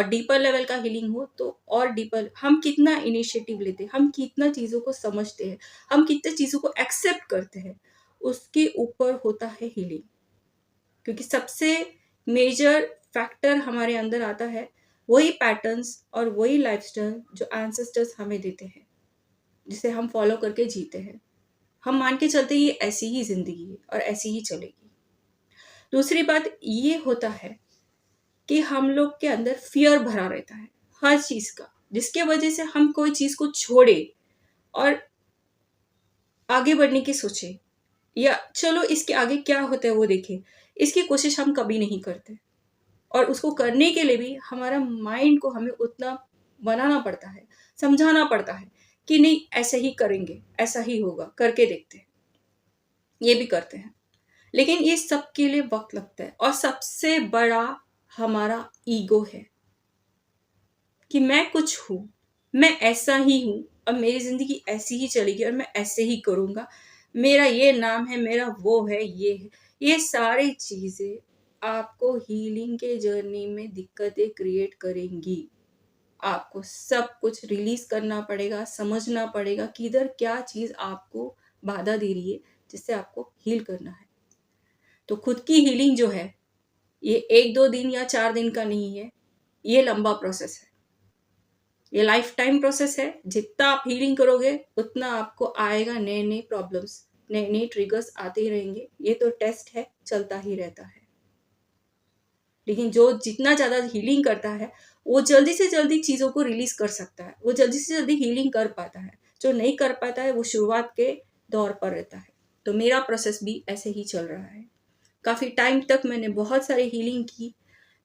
और deeper level का healing हो तो और डीपर, हम कितना इनिशिएटिव लेते हैं, हम कितना चीज़ों को समझते हैं, हम कितने चीज़ों को एक्सेप्ट करते हैं, उसके ऊपर होता है हीलिंग। क्योंकि सबसे मेजर फैक्टर हमारे अंदर आता है वही पैटर्न्स और वही लाइफस्टाइल जो एंसेस्टर्स हमें देते हैं, जिसे हम फॉलो करके जीते हैं। हम मान के चलते ये ऐसी ही जिंदगी है और ऐसी ही चलेगी। दूसरी बात ये होता है कि हम लोग के अंदर फियर भरा रहता है हर चीज का, जिसके वजह से हम कोई चीज को छोड़े और आगे बढ़ने की सोचे, या चलो इसके आगे क्या होता है वो देखें, इसकी कोशिश हम कभी नहीं करते। और उसको करने के लिए भी हमारा माइंड को हमें उतना बनाना पड़ता है, समझाना पड़ता है कि नहीं ऐसे ही करेंगे, ऐसा ही होगा, करके देखते हैं। ये भी करते हैं, लेकिन ये सब के लिए वक्त लगता है। और सबसे बड़ा हमारा ईगो है कि मैं कुछ हूं, मैं ऐसा ही हूं और मेरी जिंदगी ऐसी ही चलेगी और मैं ऐसे ही करूंगा, मेरा ये नाम है, मेरा वो है, ये है। ये सारी चीजें आपको हीलिंग के जर्नी में दिक्कतें क्रिएट करेंगी। आपको सब कुछ रिलीज करना पड़ेगा, समझना पड़ेगा कि इधर क्या चीज आपको बाधा दे रही है, जिससे आपको हील करना है। तो खुद की हीलिंग जो है ये 1-2 दिन या 4 दिन का नहीं है, ये लंबा प्रोसेस है, ये लाइफ टाइम प्रोसेस है। जितना आप हीलिंग करोगे उतना आपको आएगा नए नए प्रॉब्लम्स, नए नए ट्रिगर्स आते ही रहेंगे। ये तो टेस्ट है, चलता ही रहता है। लेकिन जो जितना ज्यादा हीलिंग करता है वो जल्दी से जल्दी चीजों को रिलीज कर सकता है, वो जल्दी से जल्दी हीलिंग कर पाता है। जो नहीं कर पाता है वो शुरुआत के दौर पर रहता है। तो मेरा प्रोसेस भी ऐसे ही चल रहा है। काफी टाइम तक मैंने बहुत सारी हीलिंग की,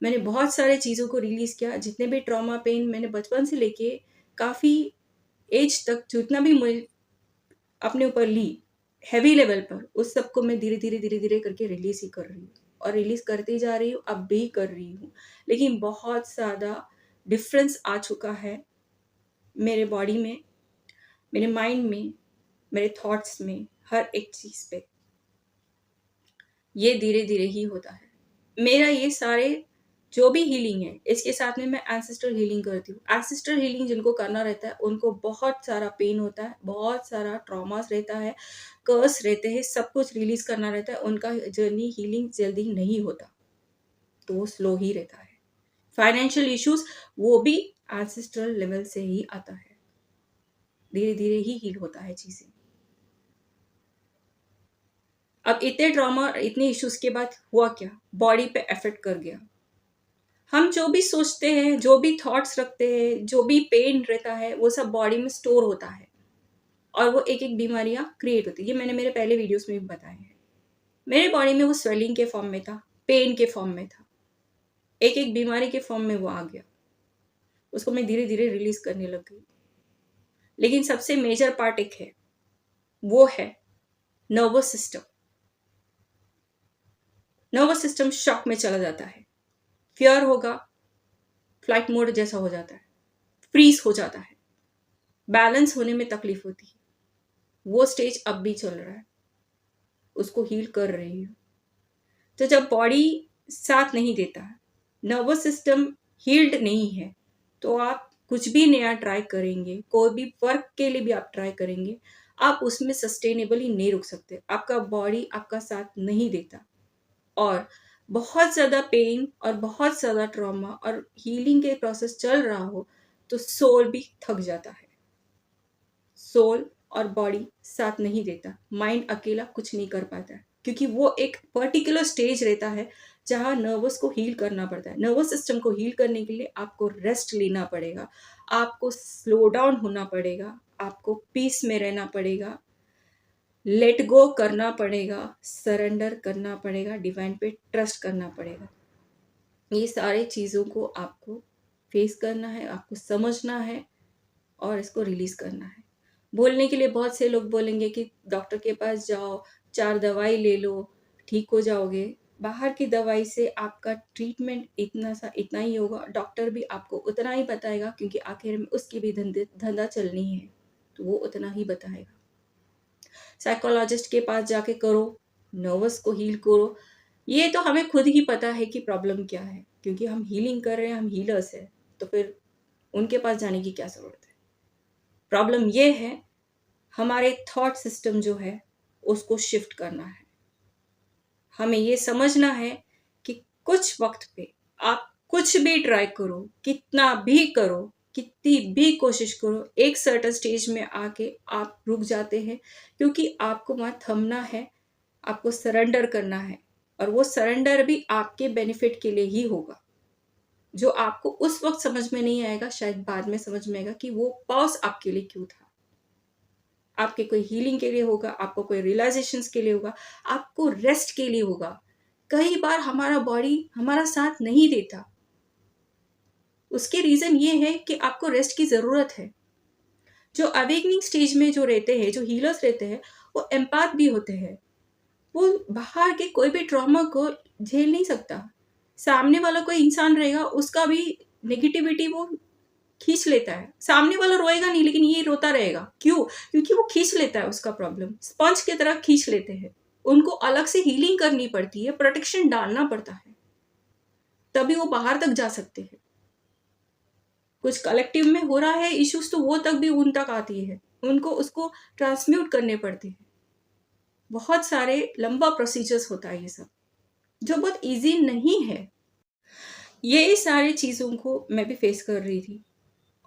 मैंने बहुत सारे चीज़ों को रिलीज किया। जितने भी ट्रॉमा पेन मैंने बचपन से लेके काफ़ी एज तक जितना भी मैं अपने ऊपर ली हैवी लेवल पर, उस सब को मैं धीरे धीरे धीरे धीरे करके रिलीज ही कर रही हूँ और रिलीज करती जा रही हूँ, अब भी कर रही हूँ। लेकिन बहुत ज़्यादा डिफरेंस आ चुका है मेरे बॉडी में, मेरे माइंड में, मेरे थॉट्स में, हर एक चीज़ पे। ये धीरे धीरे ही होता है। मेरा ये सारे जो भी हीलिंग है इसके साथ में मैं एंसेस्ट्रल हीलिंग करती हूँ। एंसेस्ट्रल हीलिंग जिनको करना रहता है उनको बहुत सारा पेन होता है, बहुत सारा ट्रॉमास रहता है, कर्स रहते हैं, सब कुछ रिलीज करना रहता है। उनका जर्नी हीलिंग जल्दी नहीं होता, तो वो स्लो ही रहता है। फाइनेंशियल इश्यूज वो भी एंसेस्ट्रल लेवल से ही आता है, धीरे धीरे ही हील होता है चीजें। अब इतने ट्रॉमा और इतने इश्यूज के बाद हुआ क्या, बॉडी पे इफेक्ट कर गया। हम जो भी सोचते हैं, जो भी थॉट्स रखते हैं, जो भी पेन रहता है वो सब बॉडी में स्टोर होता है और वो एक एक बीमारियां क्रिएट होती है। ये मैंने मेरे पहले वीडियोस में भी बताया है। मेरे बॉडी में वो स्वेलिंग के फॉर्म में था, पेन के फॉर्म में था, एक एक बीमारी के फॉर्म में वो आ गया। उसको मैं धीरे धीरे रिलीज करने लग गई। लेकिन सबसे मेजर पार्ट एक है, वो है nervous system. Nervous system shock में चला जाता है, फियर होगा, फ्लाइट मोड जैसा हो जाता है, फ्रीज हो जाता है, बैलेंस होने में तकलीफ होती है। वो स्टेज अब भी चल रहा है, उसको हील कर रही हूँ। तो जब बॉडी साथ नहीं देता, नर्वस सिस्टम हील्ड नहीं है, तो आप कुछ भी नया ट्राई करेंगे, कोई भी वर्क के लिए भी आप ट्राई करेंगे, आप उसमें सस्टेनेबली नहीं रुक सकते। आपका बॉडी आपका साथ नहीं देता और बहुत ज़्यादा पेन और बहुत ज़्यादा ट्रॉमा और हीलिंग के प्रोसेस चल रहा हो तो सोल भी थक जाता है। सोल और बॉडी साथ नहीं देता, माइंड अकेला कुछ नहीं कर पाता है, क्योंकि वो एक पर्टिकुलर स्टेज रहता है जहाँ नर्वस को हील करना पड़ता है। नर्वस सिस्टम को हील करने के लिए आपको रेस्ट लेना पड़ेगा, आपको स्लो डाउन होना पड़ेगा, आपको पीस में रहना पड़ेगा, लेट गो करना पड़ेगा, सरेंडर करना पड़ेगा, डिवाइन पे ट्रस्ट करना पड़ेगा। ये सारे चीज़ों को आपको फेस करना है, आपको समझना है और इसको रिलीज करना है। बोलने के लिए बहुत से लोग बोलेंगे कि डॉक्टर के पास जाओ, 4 दवाई ले लो, ठीक हो जाओगे। बाहर की दवाई से आपका ट्रीटमेंट इतना ही होगा, डॉक्टर भी आपको उतना ही बताएगा, क्योंकि आखिर में उसकी भी धंधा चलनी है, तो वो उतना ही बताएगा। साइकोलॉजिस्ट के पास जाके करो, नर्वस को हील करो। ये तो हमें खुद ही पता है कि प्रॉब्लम क्या है, क्योंकि हम हीलिंग कर रहे हैं, हम हीलर्स हैं। तो फिर उनके पास जाने की क्या ज़रूरत है। प्रॉब्लम ये है, हमारे थॉट सिस्टम जो है उसको शिफ्ट करना है। हमें ये समझना है कि कुछ वक़्त पे आप कुछ भी ट्राई करो, कितना भी करो, कितनी भी कोशिश करो, एक सर्टेन स्टेज में आके आप रुक जाते हैं, क्योंकि आपको वहाँ थमना है, आपको सरेंडर करना है, और वो सरेंडर भी आपके बेनिफिट के लिए ही होगा। जो आपको उस वक़्त समझ में नहीं आएगा, शायद बाद में समझ में आएगा कि वो पॉज़ आपके लिए क्यों था। आपके कोई हीलिंग के लिए होगा, आपको कोई रियलाइज़ेशंस के लिए होगा, आपको रेस्ट के लिए होगा। कई बार हमारा बॉडी हमारा साथ नहीं देता। उसके रीज़न ये है कि आपको रेस्ट की ज़रूरत है। जो अवेकनिंग स्टेज में जो रहते हैं, जो हीलर्स रहते हैं, वो एम्पैथ भी होते हैं। वो बाहर के कोई भी ट्रॉमा को झेल नहीं सकता। सामने वाला कोई इंसान रहेगा, उसका भी नेगेटिविटी वो खींच लेता है। सामने वाला रोएगा नहीं, लेकिन ये रोता रहेगा। क्यों? क्योंकि वो खींच लेता है उसका प्रॉब्लम। स्पंज की तरह खींच लेते हैं। उनको अलग से हीलिंग करनी पड़ती है, प्रोटेक्शन डालना पड़ता है, तभी वो बाहर तक जा सकते हैं। कुछ कलेक्टिव में हो रहा है इश्यूज, तो वो तक भी उन तक आती है। उनको उसको ट्रांसम्यूट करने पड़ते हैं। बहुत सारे लंबा प्रोसीजर्स होता है ये सब, जो बहुत ईज़ी नहीं है। ये सारी चीज़ों को मैं भी फेस कर रही थी,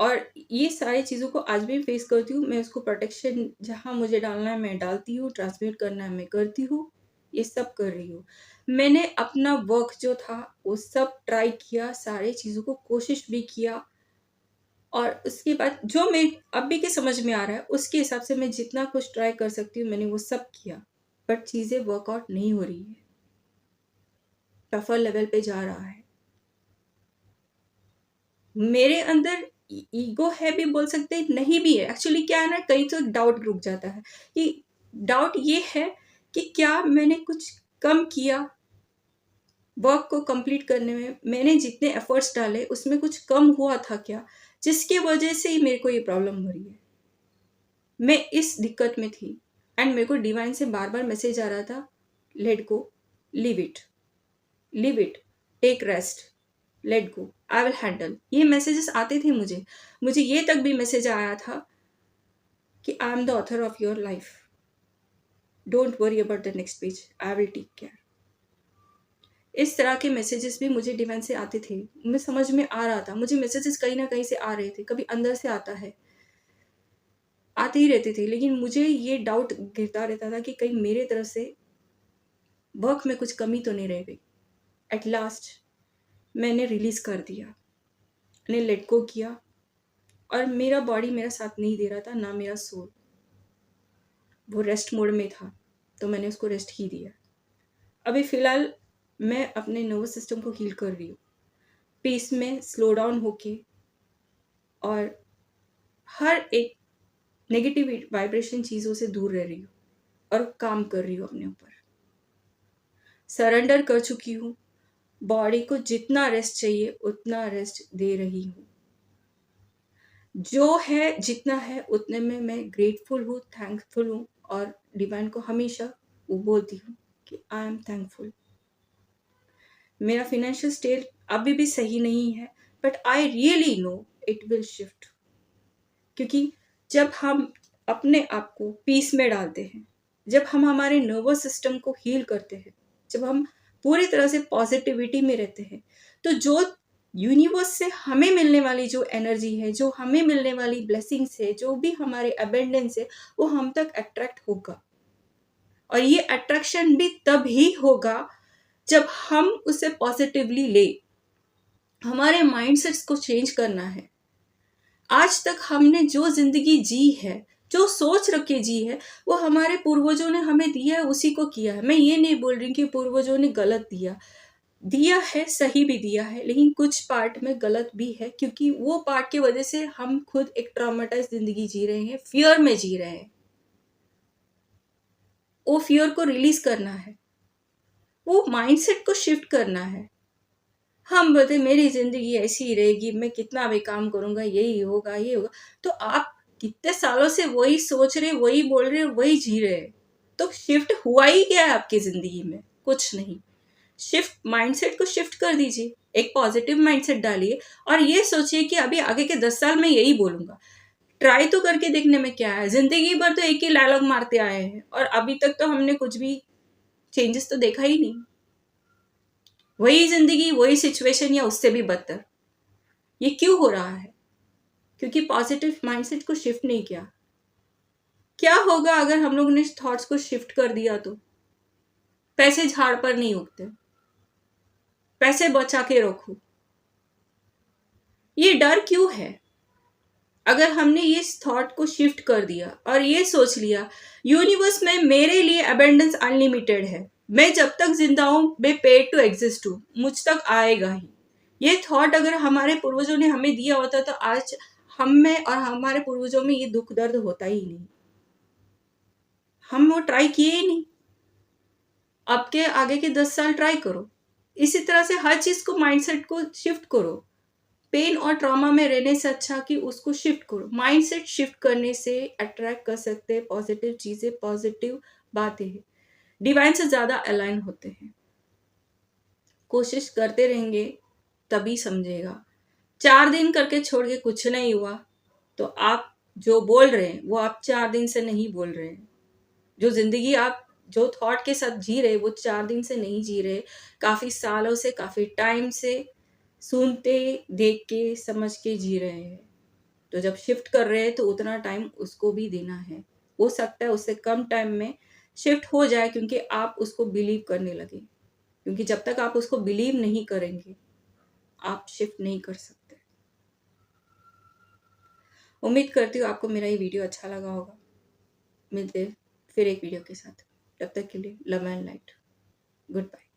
और ये सारी चीज़ों को आज भी फेस करती हूँ। मैं उसको प्रोटेक्शन जहाँ मुझे डालना है मैं डालती हूँ, ट्रांसम्यूट करना है मैं करती हूँ, ये सब कर रही हूँ। मैंने अपना वर्क जो था वो सब ट्राई किया, सारी चीज़ों को कोशिश भी किया, और उसके बाद जो मैं अभी के समझ में आ रहा है उसके हिसाब से मैं जितना कुछ ट्राई कर सकती हूँ मैंने वो सब किया, बट चीज़ें वर्कआउट नहीं हो रही है, टफर लेवल पे जा रहा है। मेरे अंदर ईगो है भी बोल सकते हैं, नहीं भी है। एक्चुअली क्या है ना, कहीं तो डाउट रुक जाता है कि डाउट ये है कि क्या मैंने कुछ कम किया वर्क को कंप्लीट करने में, मैंने जितने एफर्ट्स डाले उसमें कुछ कम हुआ था क्या, जिसके वजह से ही मेरे को ये प्रॉब्लम हो रही है। मैं इस दिक्कत में थी, एंड मेरे को डिवाइन से बार बार मैसेज आ रहा था, let go, leave it, leave it, take rest, let go, I will handle. ये मैसेजेस आते थे मुझे ये तक भी मैसेज आया था कि I am the author of your life, don't worry about the next page, I will take care. इस तरह के मैसेजेस भी मुझे डिवाइन से आते थे। मैं समझ में आ रहा था, मुझे मैसेजेस कहीं ना कहीं से आ रहे थे, कभी अंदर से आता है, आते ही रहते थे, लेकिन मुझे ये डाउट गिरता रहता था कि कहीं मेरे तरफ से वर्क में कुछ कमी तो नहीं रह गई। एट लास्ट मैंने रिलीज कर दिया, मैंने लेट गो किया, और मेरा बॉडी मेरा साथ नहीं दे रहा था, ना मेरा सोल। वो रेस्ट मोड में था, तो मैंने उसको रेस्ट ही दिया। अभी फ़िलहाल मैं अपने नर्वस सिस्टम को हील कर रही हूँ, पीस में स्लो डाउन होके, और हर एक नेगेटिव वाइब्रेशन चीज़ों से दूर रह रही हूँ, और काम कर रही हूँ अपने ऊपर। सरेंडर कर चुकी हूँ, बॉडी को जितना रेस्ट चाहिए उतना रेस्ट दे रही हूँ। जो है जितना है उतने में मैं ग्रेटफुल हूँ, थैंकफुल हूँ, और डिवाइन को हमेशा वो बोलती हूँ कि आई एम थैंकफुल। मेरा फाइनेंशियल स्टेट अभी भी सही नहीं है, but I really know it will shift, क्योंकि जब हम अपने आप को पीस में डालते हैं, जब हम हमारे नर्वस सिस्टम को हील करते हैं, जब हम पूरी तरह से पॉजिटिविटी में रहते हैं, तो जो यूनिवर्स से हमें मिलने वाली जो एनर्जी है, जो हमें मिलने वाली ब्लेसिंग्स है, जो भी हमारे अबेंडेंस है, वो हम तक अट्रैक्ट होगा। और ये अट्रैक्शन भी तब ही होगा जब हम उसे पॉजिटिवली ले। हमारे माइंडसेट्स को चेंज करना है। आज तक हमने जो जिंदगी जी है, जो सोच रखे जी है, वो हमारे पूर्वजों ने हमें दिया है, उसी को किया है। मैं ये नहीं बोल रही कि पूर्वजों ने गलत दिया है, सही भी दिया है, लेकिन कुछ पार्ट में गलत भी है, क्योंकि वो पार्ट की वजह से हम खुद एक ट्रॉमेटाइज जिंदगी जी रहे हैं, फियर में जी रहे हैं। वो फियर को रिलीज करना है, वो माइंडसेट को शिफ्ट करना है। हम बोलते मेरी जिंदगी ऐसी ही रहेगी, मैं कितना भी काम करूंगा यही होगा ये होगा। तो आप कितने सालों से वही सोच रहे, वही बोल रहे, वही जी रहे, तो शिफ्ट हुआ ही क्या है आपकी जिंदगी में? कुछ नहीं। शिफ्ट माइंडसेट को शिफ्ट कर दीजिए, एक पॉजिटिव माइंडसेट डालिए और ये सोचिए कि अभी आगे के 10 साल में यही बोलूंगा। ट्राई तो करके देखने में क्या है, जिंदगी भर तो एक ही डायलॉग मारते आए हैं और अभी तक तो हमने कुछ भी चेंजेस तो देखा ही नहीं। वही जिंदगी, वही सिचुएशन या उससे भी बदतर। ये क्यों हो रहा है? क्योंकि पॉजिटिव माइंडसेट को शिफ्ट नहीं किया। क्या होगा अगर हम लोग ने थॉट्स को शिफ्ट कर दिया तो? पैसे झाड़ पर नहीं उगते, पैसे बचा के रखो। ये डर क्यों है? अगर हमने ये थॉट को शिफ्ट कर दिया और ये सोच लिया यूनिवर्स में मेरे लिए अबेंडेंस अनलिमिटेड है, मैं जब तक जिंदा हूं मैं पेड टू एग्जिस्ट हूं, मुझ तक आएगा ही। ये थॉट अगर हमारे पूर्वजों ने हमें दिया होता तो आज हम में और हमारे पूर्वजों में ये दुख दर्द होता ही नहीं। हम वो ट्राई किए ही नहीं। अब के आगे के 10 साल ट्राई करो। इसी तरह से हर चीज को माइंडसेट को शिफ्ट करो। पेन और ट्रॉमा में रहने से अच्छा कि उसको शिफ्ट करो। माइंडसेट शिफ्ट करने से अट्रैक्ट कर सकते हैं पॉजिटिव चीजें, पॉजिटिव बातें हैं, डिवाइन से ज्यादा अलाइन होते हैं। कोशिश करते रहेंगे तभी समझेगा। 4 दिन करके छोड़ के कुछ नहीं हुआ तो आप जो बोल रहे हैं वो आप 4 दिन से नहीं बोल रहे हैं। जो जिंदगी आप जो थॉट के साथ जी रहे वो 4 दिन से नहीं जी रहे, काफी सालों से, काफी टाइम से सुनते, देख के, समझ के जी रहे हैं। तो जब शिफ्ट कर रहे हैं तो उतना टाइम उसको भी देना है। हो सकता है उससे कम टाइम में शिफ्ट हो जाए क्योंकि आप उसको बिलीव करने लगे। क्योंकि जब तक आप उसको बिलीव नहीं करेंगे आप शिफ्ट नहीं कर सकते। उम्मीद करती हूँ आपको मेरा ये वीडियो अच्छा लगा होगा। मिलते फिर एक वीडियो के साथ। तब तक के लिए love and light. Good bye.